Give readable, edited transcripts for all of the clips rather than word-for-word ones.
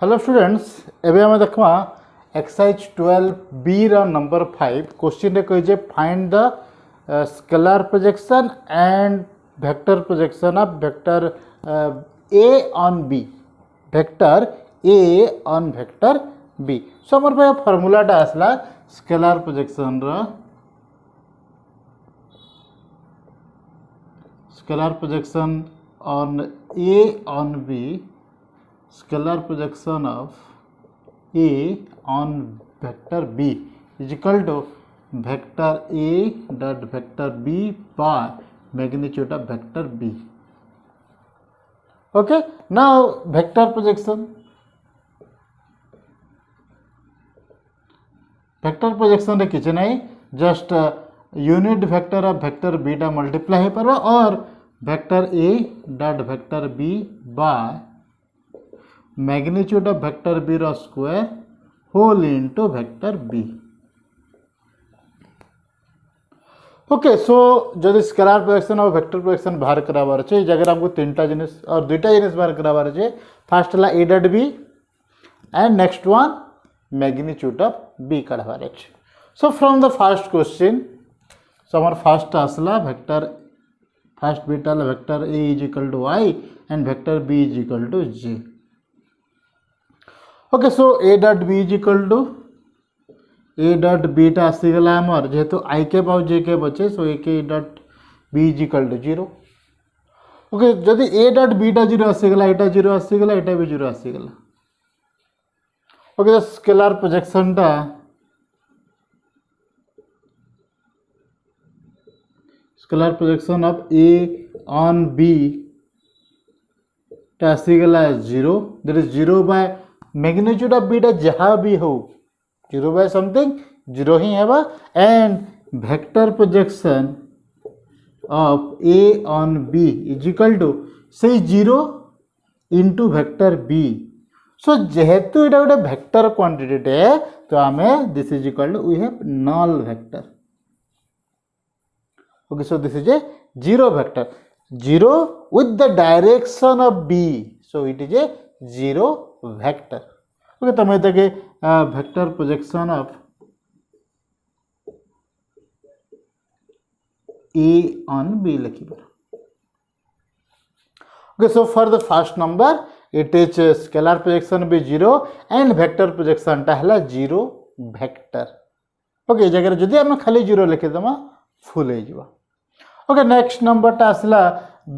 Hello students एबे हम देखमा एक्सरसाइज 12 बी रा नंबर 5 क्वेश्चन रे कहि जे find the scalar projection and vector projection of vector A on B vector A on vector B. So हमर पे फार्मूलाटा आसला स्केलर प्रोजेक्शन रा scalar projection on A on B scalar projection of A on vector B is equal to vector A dot vector B by magnitude of vector B. Okay, now vector projection. Vector projection रे किछ नहीं, just unit vector of vector B टा multiply है परवा और vector A dot vector B by magnitude of vector B रा square whole into vector B. Okay so जदि scalar projection और वेक्टर प्रोजेक्शन बाहर कराबार छे जगह हमको तीनटा जिनिस और दुईटा जिनिस बाहर कराबार छे। फर्स्ट ला A dot B and next one magnitude of B काढबार छे। So from the first question so हमर फर्स्ट आसला वेक्टर फर्स्ट बीटा ला vector A is equal to I and vector B is equal to J. Okay so A dot B is equal to A dot बीटा आसीगला हमर जेहेतु आई के पाउ जे के बचे सो ए के dot B is equal to 0। Okay जदि ए डॉट बीटा 0 आसीगला एटा 0 आसीगला एटा भी 0 आसीगला। ओके द स्केलर प्रोजेक्शन टा scalar projection of A on B टा आसीगला 0 that is 0 by magnitude of beta जहाँ भी हो 0 बाय समथिंग 0 ही है and vector projection of A on B is equal to से 0 इंटू वेक्टर बी। सो जेहेतु ये गोटे वेक्टर क्वांटिटी है तो आम this is equal to we have null vector. Okay so this is A 0 vector 0 with the direction of b so it is a 0 vector. Okay तमे तके vector projection of A on B लिखिबो। Okay so for the first number it is scalar projection B 0 and vector projection टा हला 0 vector. Okay जगह जदि हम खाली 0 लिखि दमा फुल हो जिवो। ओके नेक्स्ट नंबर टा आसला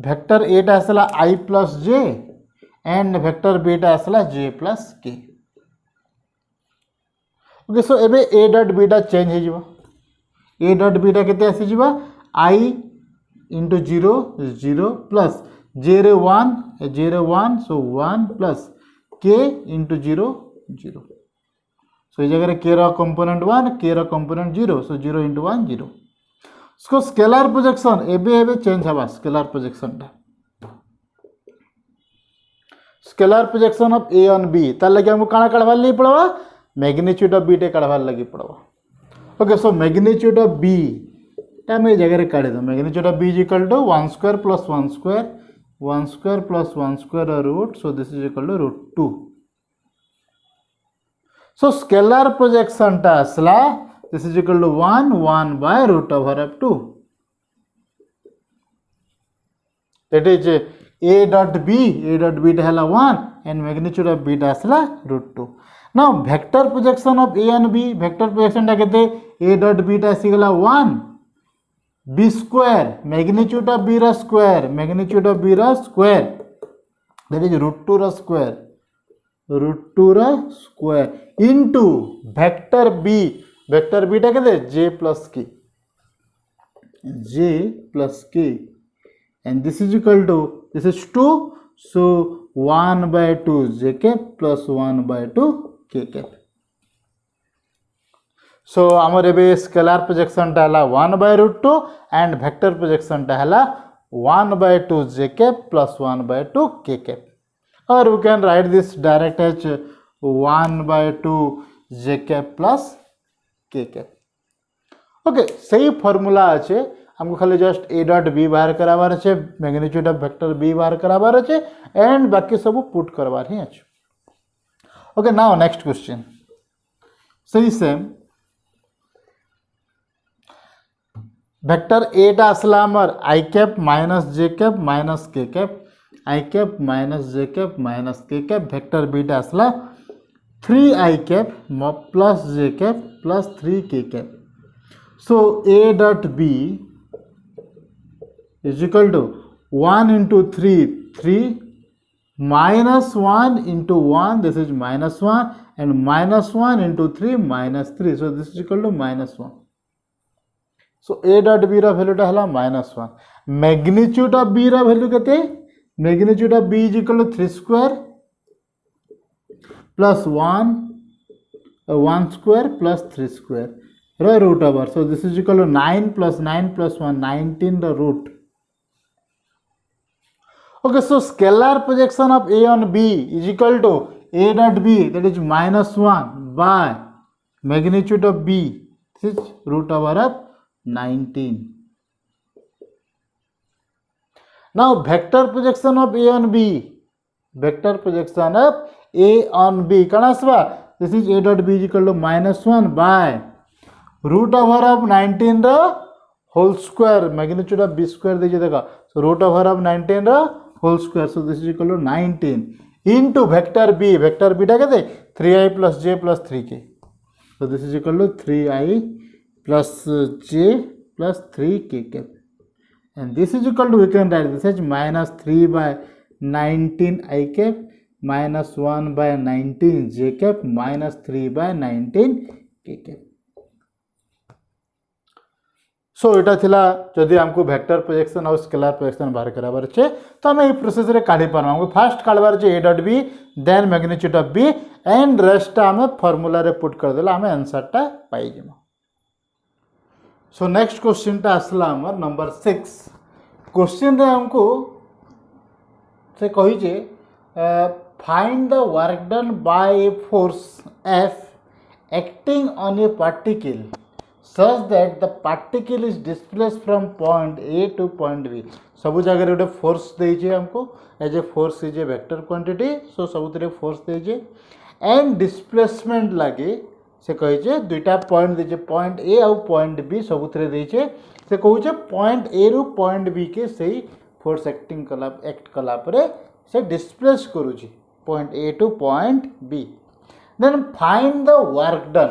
वेक्टर ए टा आसला i plus J and vector B टा आसला j plus k। Okay so एबे ए डॉट बीटा चेंज हो जिवो। ए डॉट बीटा केते आसी जिवो i इंटू 0 0 प्लस j रे 1 सो 1 प्लस k इंटू 0 0। सो ये जगह k रा कंपोनेंट 1 k रा कंपोनेंट 0 सो 0 इंटू 1 0। इसको स्केलर प्रोजेक्शन एबे चेंज हवा स्केलर प्रोजेक्शन टा scalar projection of A on B तार लगे हमको काना काढबार लगी पड़वा मैग्नीट्यूड ऑफ बी टे काढबार लगी पड़वा। Okay so magnitude of B टा मैं जगह काढे दो magnitude of B is equal to 1 square plus 1 square 1 square plus 1 square root so this is equal to root 2। So scalar projection टा असला this is equal to 1 by root over of 2 that is a dot b टा हला 1 and magnitude of b टा असला root 2। now vector projection of a and b vector projection टा केते a dot b टा आसीगला 1 b square magnitude of b रा square that is root 2 रा square into vector b टा केते j plus k and this is equal to this is 2 so 1 by 2 j cap plus 1 by 2 k cap। so आमर एबे scalar projection टा हला 1 by root 2 and vector projection टा हला 1 by 2 j cap plus 1 by 2 k cap or we can write this direct as 1 by 2 j cap plus k cap। Okay सही formula अच्छे हमको खाली जस्ट ए डॉट बी बाहर कराबार अच्छे magnitude of vector B बाहर कराबार अच्छे एंड बाकी सब पुट करवार ही अच्छे। Okay, now next question. So is same vector A টা আসলে আমার I cap minus J cap minus K cap, I cap minus J cap minus K cap, vector B টা আসলে 3I cap plus J cap plus 3K cap. So A dot B is equal to 1 into 3, 3 minus 1 into 1, this is minus 1, and minus 1 into 3 minus 3. So this is equal to minus 1. So A dot B रा value टा हला minus 1. Magnitude of B रा value केते? Magnitude of B is equal to 3 square plus 1 square plus 3 square. Root over. So this is equal to 9 plus 9 plus 1, 19 the root. Okay, so scalar projection of A on B is equal to A dot B, that is minus 1 by magnitude of B, this is root over of 19. Now vector projection of A on B, vector projection of A on B, this is A dot B is equal to minus 1 by root over of 19 the whole square, magnitude of B square दीजिए देखा, so root over of 19 the whole square, so this is equal to 19 into vector B, vector B टा कहते 3I plus J plus 3K, so this is equal to 3I plus J plus 3K cap, and this is equal to, we can write this as minus 3 by 19 I cap minus 1 by 19 J cap minus 3 by 19 K cap. सो एटा थिला जदि हमको vector projection और scalar projection बाहर कराबार छे तो हम a process रे काढी पारम, हमको फर्स्ट काढबार छे A dot B then magnitude of B and rest हम फार्मूला रे पुट कर देला हम आंसर टा पाई जेमा. सो नेक्स्ट क्वेश्चन टा असला हमर नंबर 6. क्वेश्चन रे हमको से कहि जे find the work done by a force F acting on a particle such that the particle is displaced from point A to point B. सब जगह गोटे फोर्स देजे हमको as a force is a vector quantity, so सबुतरे force देजे and displacement लगे से कहे दुईटा पॉइंट देजे, पॉइंट ए आउ पॉइंट बी सबुतरे देजे, से कहूचे पॉइंट ए रु पॉइंट बी के सही फोर्स एक्ट कला परे से डिस्प्लेस करूची point A to point B. Then find the work done,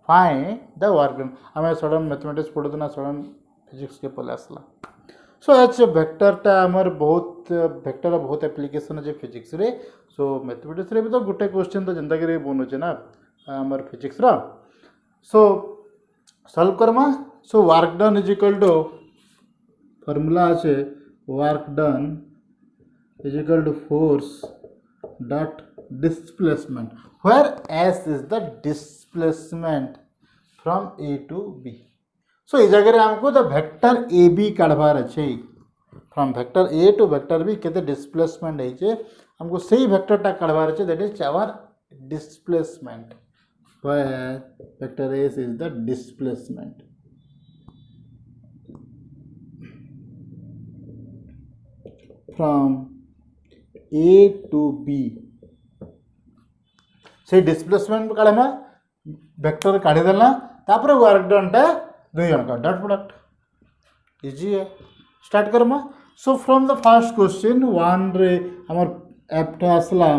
find the work done. आम सडन मैथमेटिक्स पढ़ुना सडन फिजिक्स के पले आसला. सो एच वेक्टरटा आमर बहुत वेक्टर बहुत एप्लिकेशन अच्छे फिजिक्स रे, सो मैथमेटिक्स रे भी तो गोटे क्वेश्चन तो जेनता कि बनूचे ना आमर फिजिक्स रा. सो सॉल्व करमा. So work done is equal to formula আছে work done is equal to force dot displacement, where S is the displacement from A to B. So इस जगह हमको the vector AB काढबार अच्छे, from vector A to vector B केते displacement है जे हमको सही vector टा काढबार अच्छे, that is our displacement, where vector S is the displacement from A to B. से डिस्प्लेसमेंट काढ़मा वेक्टर काढ़ी देला, तापर वर्क डन टा दुई जन का डॉट प्रोडक्ट इजी है. Start Karma. So from the first question 1 रे हमर एफ टा आसला,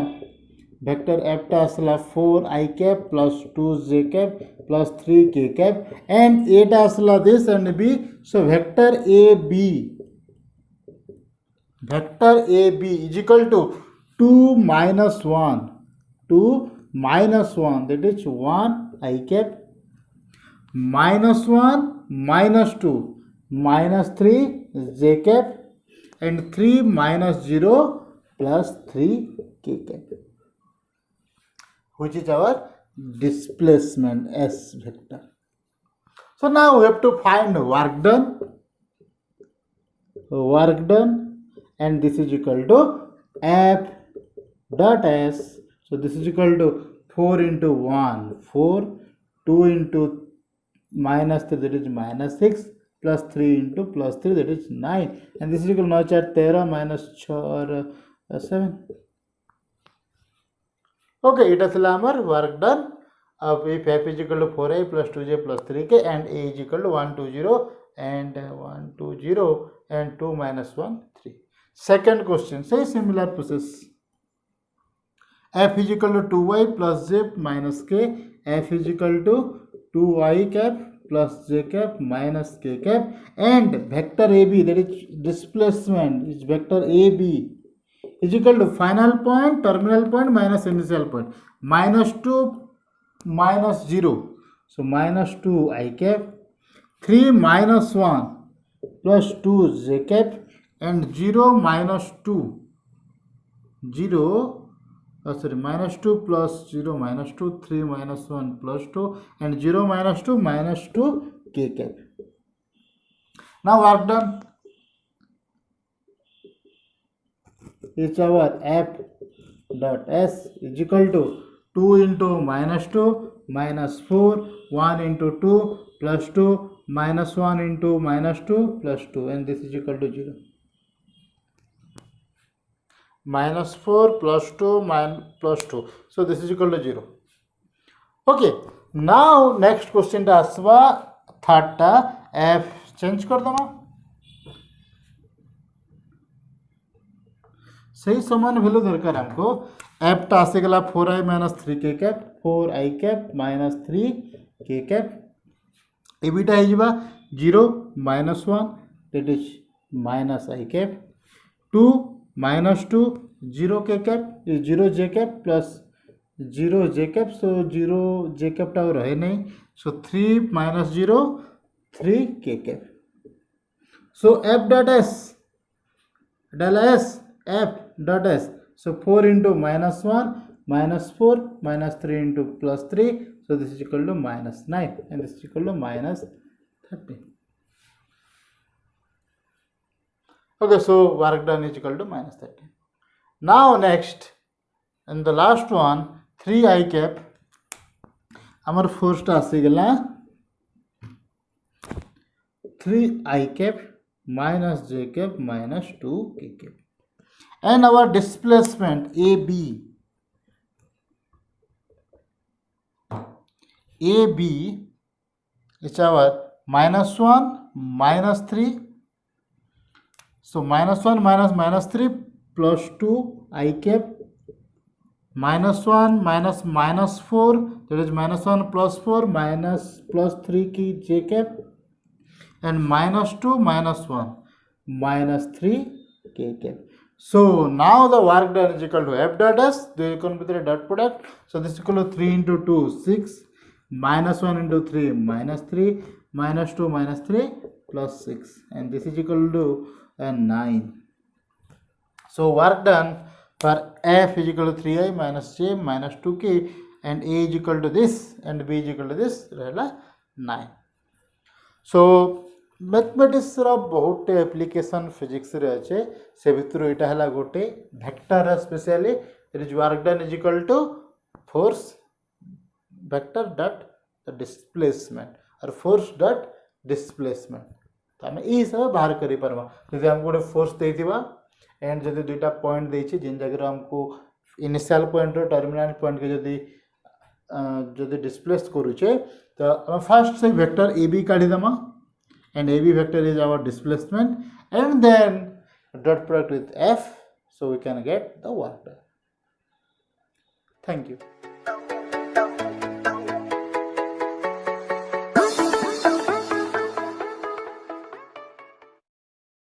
वेक्टर एफ टा आसला 4I cap plus 2J cap plus 3K cap and A टा आसला this and B. So vector A B is equal to 2 minus 1, 2 minus 1, that is 1I cap minus 1 minus 2 minus 3J cap and 3 minus 0 plus 3K cap, which is our displacement S vector. So now we have to find work done, and this is equal to F dot S. So this is equal to 4 into 1, 4, 2 into minus 3, that is minus 6, plus 3 into plus 3, that is 9. And this is equal to 13 minus 4, 7. Okay इटा थिला हमर work done of if f is equal to 4i plus 2j plus 3k and a is equal to 1 2 0 and 1 2 0 and 2 minus 1 3. Second question say similar process. F is equal to 2y plus j minus k. F is equal to 2y cap plus j cap minus k cap and vector AB, that is displacement, is vector AB is equal to final point, terminal point minus initial point, minus 2 minus 0. So minus 2 I cap, 3 minus 1 plus 2 j cap and 0 minus 2, 0 minus 2 plus 0 minus 2, 3 minus 1 plus 2 and 0 minus 2 minus 2 k cap. Now work done. It's our f dot s is equal to 2 into minus 2 minus 4 1 into 2 plus 2 minus 1 into minus 2 plus 2 and this is equal to 0. Minus 4 plus 2 plus 2, so this is equal to 0. Okay, now next question ta aswa third ta f change कर दमा सही समान value दरकार हमको F टा आसीगला 4i minus 3k cap 4i cap minus 3k cap EBITDA हो 0 minus 1 that is minus i cap 2 minus 2 0 k cap 0 j cap plus 0 j cap so 0 j cap टा रहे नहीं सो 3 minus 0 3 k cap so f dot s del s f dot s, so 4 into minus 1 minus 4 minus 3 into plus 3, so this is equal to minus 9 and this is equal to minus 30. Okay, so work done is equal to minus 30. Now next and the last one 3i cap amar first asigala 3i cap minus j cap minus 2k cap and our displacement AB is our minus 1 minus 3, so minus 1 minus minus 3 plus 2 I cap minus 1 minus minus 4, that is minus 1 plus 4 minus plus 3 की j cap and minus 2 minus 1 minus 3 k cap. So now the work done is equal to f dot s, they can be the dot product, so this is equal to 3 into 2 6 minus 1 into 3 minus 3 minus 2 minus 3 plus 6 and this is equal to 9. So work done for f is equal to 3i minus j minus 2k and a is equal to this and b is equal to this 9. So mathematics बहुत application physics रे अच्छे से भितर यहाँ है गोटे vector specially it is work done is equal to force vector dot displacement और force dot displacement तो आम यही सब बाहर कर जब हम गोटे फोर्स देथिबा एंड जब दुईटा पॉइंट देछि जिन जगह हमको इनिशियल पॉइंट रो टर्मिनल पॉइंट के जदि डिस्प्लेस करूचे तो हम फर्स्ट से वेक्टर ए बी काढ़ी देमा and AB vector is our displacement and then dot product with F, so we can get the work done. Thank you.